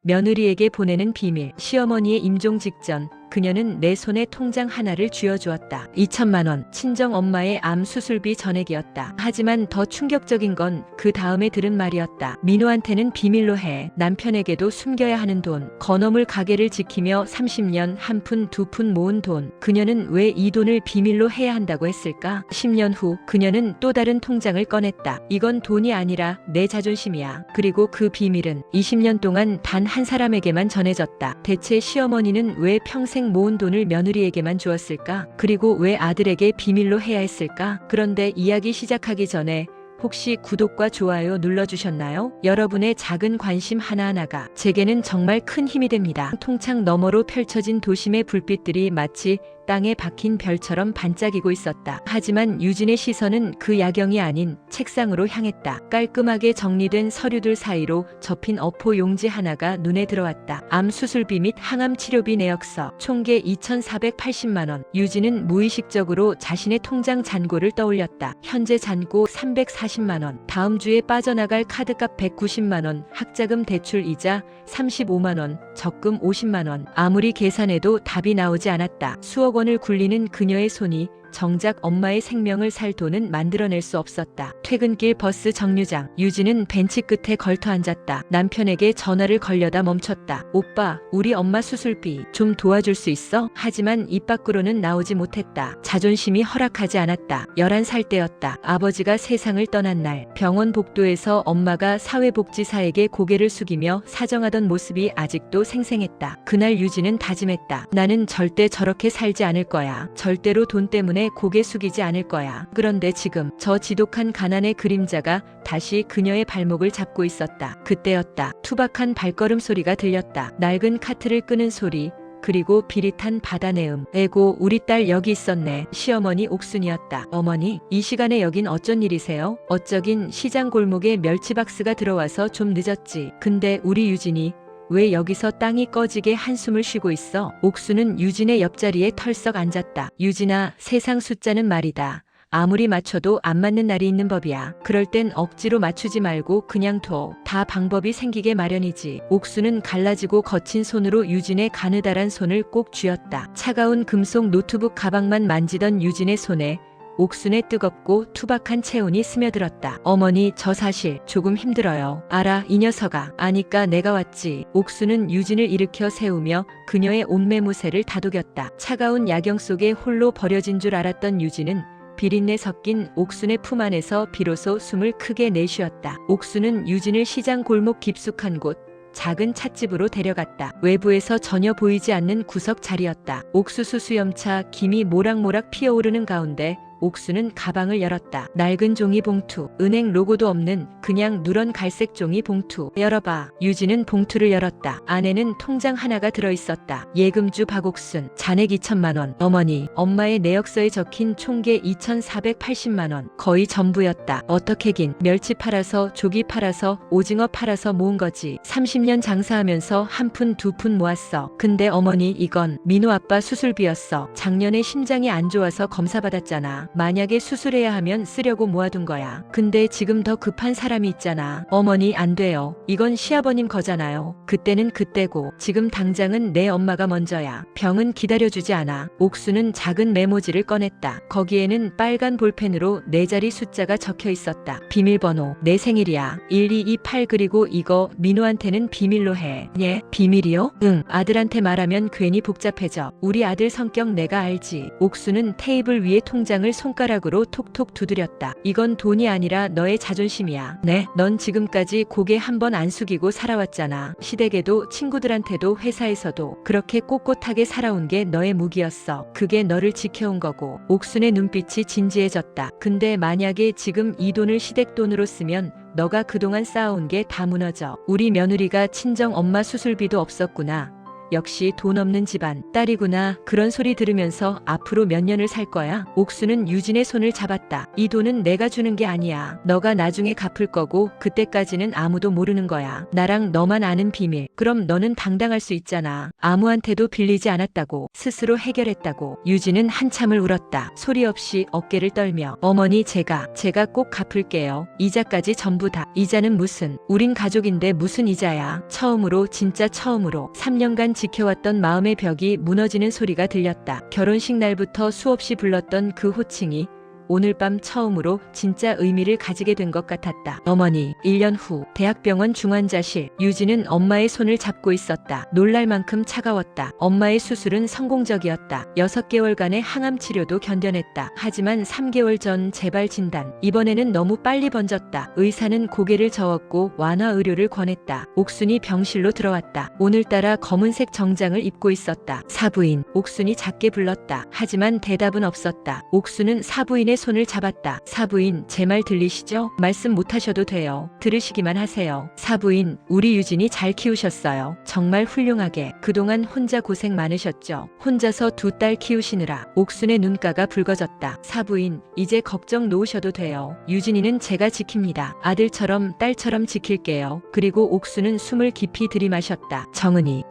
며느리에게 보내는 비밀. 시어머니의 임종 직전 그녀는 내 손에 통장 하나를 쥐어주었다. 2천만 원. 친정 엄마의 암 수술비 전액이었다. 하지만 더 충격적인 건 그 다음에 들은 말이었다. 민호한테는 비밀로 해. 남편에게도 숨겨야 하는 돈. 건어물 가게를 지키며 30년 한 푼 두 푼 모은 돈. 그녀는 왜 이 돈을 비밀로 해야 한다고 했을까? 10년 후 그녀는 또 다른 통장을 꺼냈다. 이건 돈이 아니라 내 자존심이야. 그리고 그 비밀은 20년 동안 단 한 사람에게만 전해졌다. 대체 시어머니는 왜 평생 모은 돈을 며느리에게만 주었을까? 그리고 왜 아들에게 비밀로 해야 했을까? 그런데 이야기 시작하기 전에 혹시 구독과 좋아요 눌러주셨나요? 여러분의 작은 관심 하나하나가 제게는 정말 큰 힘이 됩니다. 통창 너머로 펼쳐진 도심의 불빛들이 마치 땅에 박힌 별처럼 반짝이고 있었다. 하지만 유진의 시선은 그 야경이 아닌 책상으로 향했다. 깔끔하게 정리된 서류들 사이로 접힌 어포 용지 하나가 눈에 들어왔다. 암 수술비 및 항암 치료비 내역서. 총계 2,480만 원. 유진은 무의식적으로 자신의 통장 잔고를 떠올렸다. 현재 잔고 340만 원. 다음 주에 빠져나갈 카드값 190만 원. 학자금 대출 이자 35만 원. 적금 50만 원. 아무리 계산해도 답이 나오지 않았다. 수억 원을 굴리는 그녀의 손이 정작 엄마의 생명을 살 돈은 만들어낼 수 없었다. 퇴근길 버스 정류장. 유진은 벤치 끝에 걸터 앉았다. 남편에게 전화를 걸려다 멈췄다. 오빠, 우리 엄마 수술비 좀 도와줄 수 있어? 하지만 입 밖으로는 나오지 못했다. 자존심이 허락하지 않았다. 11살 때였다. 아버지가 세상을 떠난 날, 병원 복도에서 엄마가 사회복지사에게 고개를 숙이며 사정하던 모습이 아직도 생생했다. 그날 유진은 다짐했다. 나는 절대 저렇게 살지 않을 거야. 절대로 돈 때문에 고개 숙이지 않을 거야. 그런데 지금 저 지독한 가난의 그림자가 다시 그녀의 발목을 잡고 있었다. 그때였다. 투박한 발걸음 소리가 들렸다. 낡은 카트를 끄는 소리. 그리고 비릿한 바다 내음. 에고, 우리 딸 여기 있었네. 시어머니 옥순이었다. 어머니, 이 시간에 여긴 어쩐 일이세요? 어쩌긴 시장 골목에 멸치박스가 들어와서 좀 늦었지. 근데 우리 유진이 왜 여기서 땅이 꺼지게 한숨을 쉬고 있어? 옥수는 유진의 옆자리에 털썩 앉았다. 유진아, 세상 숫자는 말이다. 아무리 맞춰도 안 맞는 날이 있는 법이야. 그럴 땐 억지로 맞추지 말고 그냥 둬. 다 방법이 생기게 마련이지. 옥수는 갈라지고 거친 손으로 유진의 가느다란 손을 꼭 쥐었다. 차가운 금속 노트북 가방만 만지던 유진의 손에 옥순의 뜨겁고 투박한 체온이 스며들었다. 어머니, 저 사실 조금 힘들어요. 알아, 이 녀석아. 아니까 내가 왔지. 옥순은 유진을 일으켜 세우며 그녀의 옷매무새를 다독였다. 차가운 야경 속에 홀로 버려진 줄 알았던 유진은 비린내 섞인 옥순의 품 안에서 비로소 숨을 크게 내쉬었다. 옥순은 유진을 시장 골목 깊숙한 곳, 작은 찻집으로 데려갔다. 외부에서 전혀 보이지 않는 구석 자리였다. 옥수수 수염차 김이 모락모락 피어오르는 가운데 옥수는 가방을 열었다. 낡은 종이 봉투, 은행 로고도 없는 그냥 누런 갈색 종이 봉투. 열어봐. 유진은 봉투를 열었다. 안에는 통장 하나가 들어있었다. 예금주 박옥순, 잔액 2천만 원. 어머니, 엄마의 내역서에 적힌 총계 2,480만 원. 거의 전부였다. 어떻게긴 멸치 팔아서, 조기 팔아서, 오징어 팔아서 모은 거지. 30년 장사하면서 한 푼 두 푼 모았어. 근데 어머니, 이건 민호 아빠 수술비였어. 작년에 심장이 안 좋아서 검사 받았잖아. 만약에 수술해야 하면 쓰려고 모아둔 거야. 근데 지금 더 급한 사람이 있잖아. 어머니, 안 돼요. 이건 시아버님 거잖아요. 그때는 그때고 지금 당장은 내 엄마가 먼저야. 병은 기다려주지 않아. 옥수는 작은 메모지를 꺼냈다. 거기에는 빨간 볼펜으로 4자리 숫자가 적혀 있었다. 비밀번호, 내 생일이야. 1228. 그리고 이거 민호한테는 비밀로 해. 예? 비밀이요? 응. 아들한테 말하면 괜히 복잡해져. 우리 아들 성격 내가 알지. 옥수는 테이블 위에 통장을 손가락으로 톡톡 두드렸다. 이건 돈이 아니라 너의 자존심이야. 네? 넌 지금까지 고개 한 번 안 숙이고 살아왔잖아. 시댁에도 친구들한테도 회사에서도 그렇게 꼿꼿하게 살아온 게 너의 무기였어. 그게 너를 지켜온 거고. 옥순의 눈빛이 진지해졌다. 근데 만약에 지금 이 돈을 시댁 돈으로 쓰면 너가 그동안 쌓아온 게 다 무너져. 우리 며느리가 친정 엄마 수술비도 없었구나. 역시 돈 없는 집안 딸이구나. 그런 소리 들으면서 앞으로 몇 년을 살 거야? 옥수는 유진의 손을 잡았다. 이 돈은 내가 주는 게 아니야. 너가 나중에 갚을 거고 그때까지는 아무도 모르는 거야. 나랑 너만 아는 비밀. 그럼 너는 당당할 수 있잖아. 아무한테도 빌리지 않았다고. 스스로 해결했다고. 유진은 한참을 울었다. 소리 없이 어깨를 떨며 어머니 제가 꼭 갚을게요. 이자까지 전부 다. 이자는 무슨. 우린 가족인데 무슨 이자야. 처음으로 진짜 처음으로 3년간 지켜왔던 마음의 벽이 무너지는 소리가 들렸다. 결혼식 날부터 수없이 불렀던 그 호칭이 오늘 밤 처음으로 진짜 의미를 가지게 된 것 같았다. 어머니. 1년 후 대학병원 중환자실. 유진은 엄마의 손을 잡고 있었다. 놀랄 만큼 차가웠다. 엄마의 수술은 성공적이었다. 6개월간의 항암 치료도 견뎌냈다. 하지만 3개월 전 재발 진단. 이번에는 너무 빨리 번졌다. 의사는 고개를 저었고 완화 의료를 권했다. 옥순이 병실로 들어왔다. 오늘따라 검은색 정장을 입고 있었다. 사부인. 옥순이 작게 불렀다. 하지만 대답은 없었다. 옥순은 사부인의 손을 잡았다. 사부인, 제 말 들리시죠? 말씀 못하셔도 돼요. 들으시기만 하세요. 사부인, 우리 유진이 잘 키우셨어요. 정말 훌륭하게. 그동안 혼자 고생 많으셨죠? 혼자서 2딸 키우시느라. 옥순의 눈가가 붉어졌다. 사부인, 이제 걱정 놓으셔도 돼요. 유진이는 제가 지킵니다. 아들처럼 딸처럼 지킬게요. 그리고 옥순은 숨을 깊이 들이마셨다.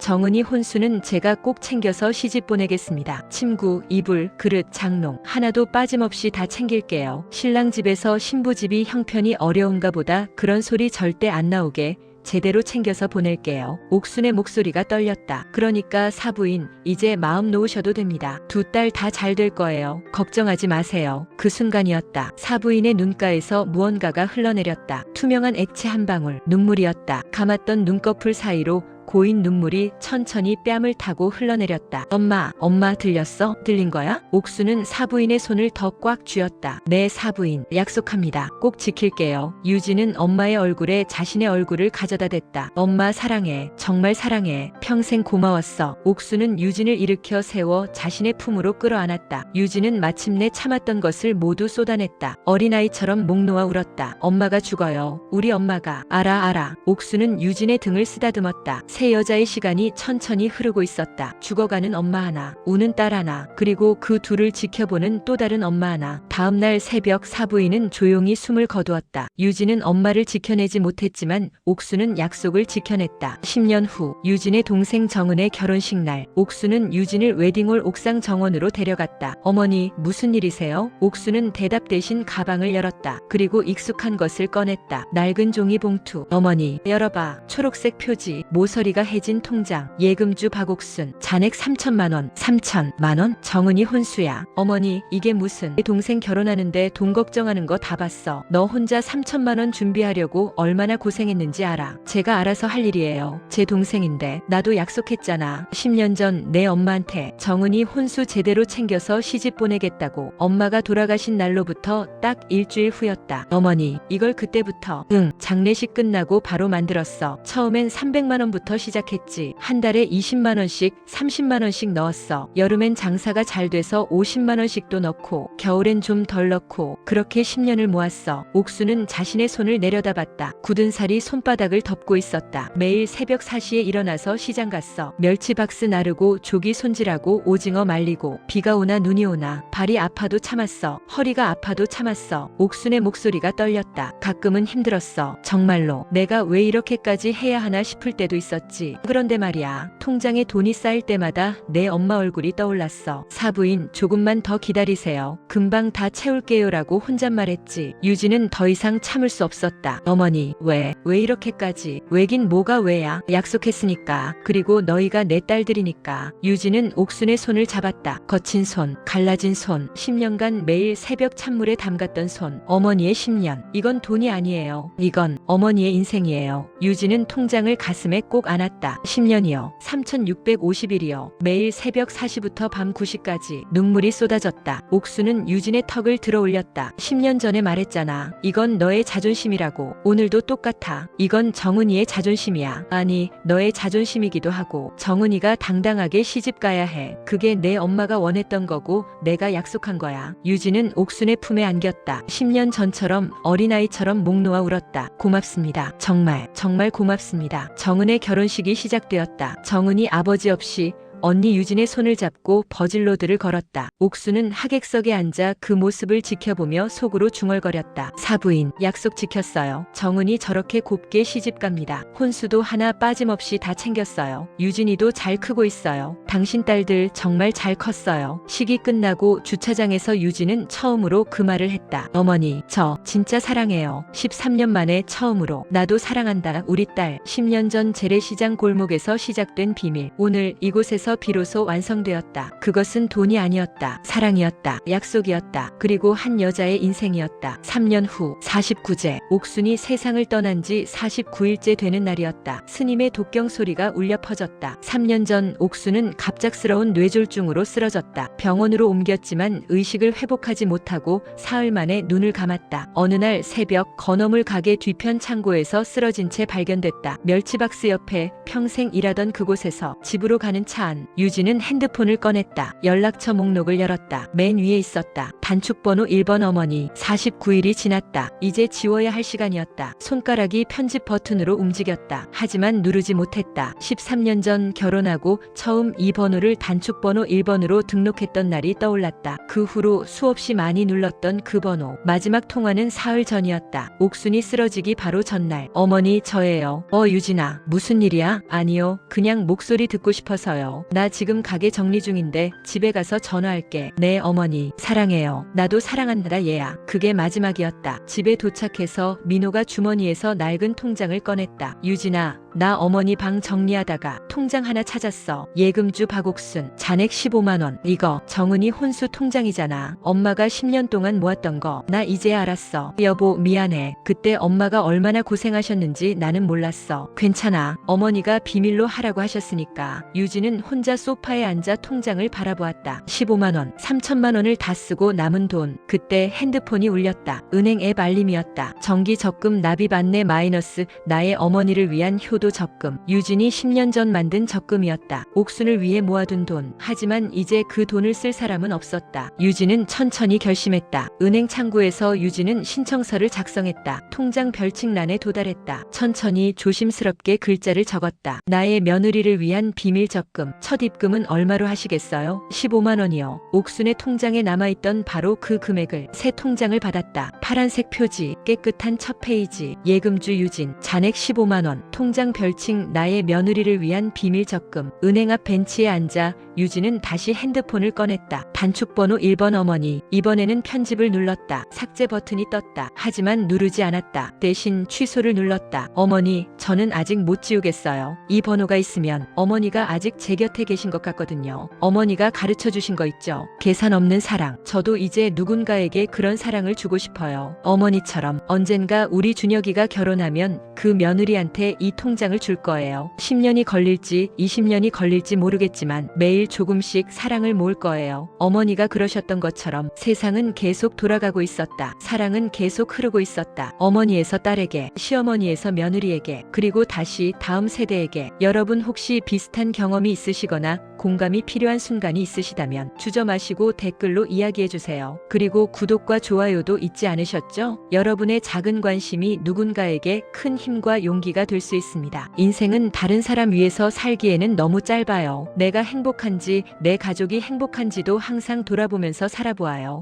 정은이 혼수는 제가 꼭 챙겨서 시집 보내겠습니다. 침구, 이불, 그릇, 장롱 하나도 빠짐없이 다 챙길게요. 신랑 집에서 신부 집이 형편이 어려운가 보다. 그런 소리 절대 안 나오게 제대로 챙겨서 보낼게요. 옥순의 목소리가 떨렸다. 그러니까 사부인, 이제 마음 놓으셔도 됩니다. 2딸 다 잘 될 거예요. 걱정하지 마세요. 그 순간이었다. 사부인의 눈가에서 무언가가 흘러내렸다. 투명한 액체 한 방울. 눈물이었다. 감았던 눈꺼풀 사이로 고인 눈물이 천천히 뺨을 타고 흘러내렸다. 엄마 들렸어? 들린 거야? 옥수는 사부인의 손을 더 꽉 쥐었다. 네 사부인, 약속합니다. 꼭 지킬게요. 유진은 엄마의 얼굴에 자신의 얼굴을 가져다 댔다. 엄마 사랑해. 정말 사랑해. 평생 고마웠어. 옥수는 유진을 일으켜 세워 자신의 품으로 끌어안았다. 유진은 마침내 참았던 것을 모두 쏟아냈다. 어린아이처럼 목 놓아 울었다. 엄마가 죽어요. 우리 엄마가. 알아. 옥수는 유진의 등을 쓰다듬었다. 세 여자의 시간이 천천히 흐르고 있었다. 죽어가는 엄마 하나, 우는 딸 하나, 그리고 그 둘을 지켜보는 또 다른 엄마 하나. 다음날 새벽 사부인은 조용히 숨을 거두었다. 유진은 엄마를 지켜내지 못했지만 옥수는 약속을 지켜냈다. 10년 후 유진의 동생 정은의 결혼식 날, 옥수는 유진을 웨딩홀 옥상 정원으로 데려갔다. 어머니, 무슨 일이세요? 옥수는 대답 대신 가방을 열었다. 그리고 익숙한 것을 꺼냈다. 낡은 종이 봉투. 어머니, 열어봐. 초록색 표지, 모서리가 해진 통장, 예금주 박옥순, 잔액 3천만 원. 3천만 원? 정은이 혼수야. 어머니, 이게 무슨. 내 동생 결혼하는데 돈 걱정하는 거 다 봤어. 너 혼자 3천만 원 준비하려고 얼마나 고생했는지 알아. 제가 알아서 할 일이에요. 제 동생인데. 나도 약속했잖아. 10년 전 내 엄마한테 정은이 혼수 제대로 챙겨서 시집 보내겠다고. 엄마가 돌아가신 날로부터 딱 일주일 후였다. 어머니, 이걸 그때부터. 응, 장례식 끝나고 바로 만들었어. 처음엔 300만 원부터 시작했지. 한 달에 20만 원씩, 30만 원씩 넣었어. 여름엔 장사가 잘 돼서 50만 원씩도 넣고, 겨울엔 좀 덜 넣고, 그렇게 10년을 모았어. 옥수는 자신의 손을 내려다봤다. 굳은 살이 손바닥을 덮고 있었다. 매일 새벽 4시에 일어나서 시장 갔어. 멸치 박스 나르고, 조기 손질하고, 오징어 말리고, 비가 오나 눈이 오나, 발이 아파도 참았어. 허리가 아파도 참았어. 옥순의 목소리가 떨렸다. 가끔은 힘들었어. 정말로. 내가 왜 이렇게까지 해야 하나 싶을 때도 있었지. 그런데 말이야. 통장에 돈이 쌓일 때마다 내 엄마 얼굴이 떠올랐어. 사부인, 조금만 더 기다리세요. 금방 다 채울게요라고 혼잣말했지. 유진은 더 이상 참을 수 없었다. 어머니, 왜 이렇게까지. 왜긴 뭐가 왜야. 약속했으니까. 그리고 너희가 내 딸들이니까. 유진은 옥순의 손을 잡았다. 거친 손, 갈라진 손, 10년간 매일 새벽 찬물에 담갔던 손. 어머니의 10년. 이건 돈이 아니에요. 이건 어머니의 인생이에요. 유진은 통장을 가슴에 꼭 안았다. 10년이요. 3650일이요. 매일 새벽 4시부터 밤 9시까지 눈물이 쏟아졌다. 옥수는 유진의 턱을 들어 올렸다. 10년 전에 말했잖아. 이건 너의 자존심이라고. 오늘도 똑같아. 이건 정은이의 자존심이야. 아니, 너의 자존심이기도 하고. 정은이가 당당하게 시집 가야 해. 그게 내 엄마가 원했던 거고 내가 약속한 거야. 유진은 옥순의 품에 안겼다. 10년 전처럼 어린아이처럼 목 놓아 울었다. 고맙습니다. 정말 고맙습니다. 정은의 결혼 결혼식이 시작되었다. 정은이 아버지 없이 언니 유진의 손을 잡고 버질로드를 걸었다. 옥수는 하객석에 앉아 그 모습을 지켜보며 속으로 중얼거렸다. 사부인, 약속 지켰어요. 정은이 저렇게 곱게 시집갑니다. 혼수도 하나 빠짐없이 다 챙겼어요. 유진이도 잘 크고 있어요. 당신 딸들 정말 잘 컸어요. 식이 끝나고 주차장에서 유진은 처음으로 그 말을 했다. 어머니, 저 진짜 사랑해요. 13년 만에 처음으로. 나도 사랑한다. 우리 딸. 10년 전 재래시장 골목에서 시작된 비밀. 오늘 이곳에서 비로소 완성되었다. 그것은 돈이 아니었다. 사랑이었다. 약속이었다. 그리고 한 여자의 인생이었다. 3년 후 49제 옥순이 세상을 떠난 지 49일째 되는 날이었다. 스님의 독경 소리가 울려 퍼졌다. 3년 전 옥순은 갑작스러운 뇌졸중으로 쓰러졌다. 병원으로 옮겼지만 의식을 회복하지 못하고 사흘 만에 눈을 감았다. 어느 날 새벽 건어물 가게 뒤편 창고에서 쓰러진 채 발견됐다. 멸치박스 옆에 평생 일하던 그곳에서 집으로 가는 차 안. 유진은 핸드폰을 꺼냈다. 연락처 목록을 열었다. 맨 위에 있었다. 단축번호 1번 어머니. 49일이 지났다. 이제 지워야 할 시간이었다. 손가락이 편집 버튼으로 움직였다. 하지만 누르지 못했다. 13년 전 결혼하고 처음 이 번호를 단축번호 1번으로 등록했던 날이 떠올랐다. 그 후로 수없이 많이 눌렀던 그 번호. 마지막 통화는 사흘 전이었다. 옥순이 쓰러지기 바로 전날. 어머니, 저예요. 유진아, 무슨 일이야? 아니요, 그냥 목소리 듣고 싶어서요. 나 지금 가게 정리 중인데 집에 가서 전화할게. 네 어머니, 사랑해요. 나도 사랑한다 얘야. 그게 마지막이었다. 집에 도착해서 민호가 주머니에서 낡은 통장을 꺼냈다. 유진아, 나 어머니 방 정리하다가 통장 하나 찾았어. 예금주 박옥순. 잔액 15만 원. 이거 정은이 혼수 통장이잖아. 엄마가 10년 동안 모았던 거. 나 이제 알았어. 여보, 미안해. 그때 엄마가 얼마나 고생하셨는지 나는 몰랐어. 괜찮아. 어머니가 비밀로 하라고 하셨으니까. 유진은 혼자 소파에 앉아 통장을 바라보았다. 15만 원, 3천만 원을 다 쓰고 남은 돈. 그때 핸드폰이 울렸다. 은행 앱 알림이었다. 정기 적금 납입 안내 마이너스. 나의 어머니를 위한 효도 적금. 유진이 10년 전 만든 적금이었다. 옥순을 위해 모아둔 돈. 하지만 이제 그 돈을 쓸 사람은 없었다. 유진은 천천히 결심했다. 은행 창구에서 유진은 신청서를 작성했다. 통장 별칭란에 도달했다. 천천히 조심스럽게 글자를 적었다. 나의 며느리를 위한 비밀 적금. 첫 입금은 얼마로 하시겠어요? 15만 원이요. 옥순의 통장에 남아있던 바로 그 금액을. 새 통장을 받았다. 파란색 표지, 깨끗한 첫 페이지. 예금주 유진. 잔액 15만 원. 통장 별칭 나의 며느리를 위한 비밀 적금. 은행 앞 벤치에 앉아 유진은 다시 핸드폰을 꺼냈다. 단축번호 1번 어머니. 이번에는 편집을 눌렀다. 삭제 버튼이 떴다. 하지만 누르지 않았다. 대신 취소를 눌렀다. 어머니, 저는 아직 못 지우겠어요. 이 번호가 있으면 어머니가 아직 제 곁에 계신 것 같거든요. 어머니가 가르쳐 주신 거 있죠. 계산 없는 사랑. 저도 이제 누군가에게 그런 사랑을 주고 싶어요. 어머니처럼. 언젠가 우리 준혁이가 결혼하면 그 며느리한테 이 통장을 줄 거예요. 10년이 걸릴지 20년이 걸릴지 모르겠지만 매일 조금씩 사랑을 모을 거예요. 어머니가 그러셨던 것처럼 세상은 계속 돌아가고 있었다. 사랑은 계속 흐르고 있었다. 어머니에서 딸에게, 시어머니에서 며느리에게, 그리고 다시 다음 세대에게. 여러분 혹시 비슷한 경험이 있으시거나 공감이 필요한 순간이 있으시다면 주저 마시고 댓글로 이야기해주세요. 그리고 구독과 좋아요도 잊지 않으셨죠? 여러분의 작은 관심이 누군가에게 큰 힘과 용기가 될 수 있습니다. 인생은 다른 사람 위해서 살기에는 너무 짧아요. 내가 행복한지 내 가족이 행복한지도 항상 돌아보면서 살아보아요.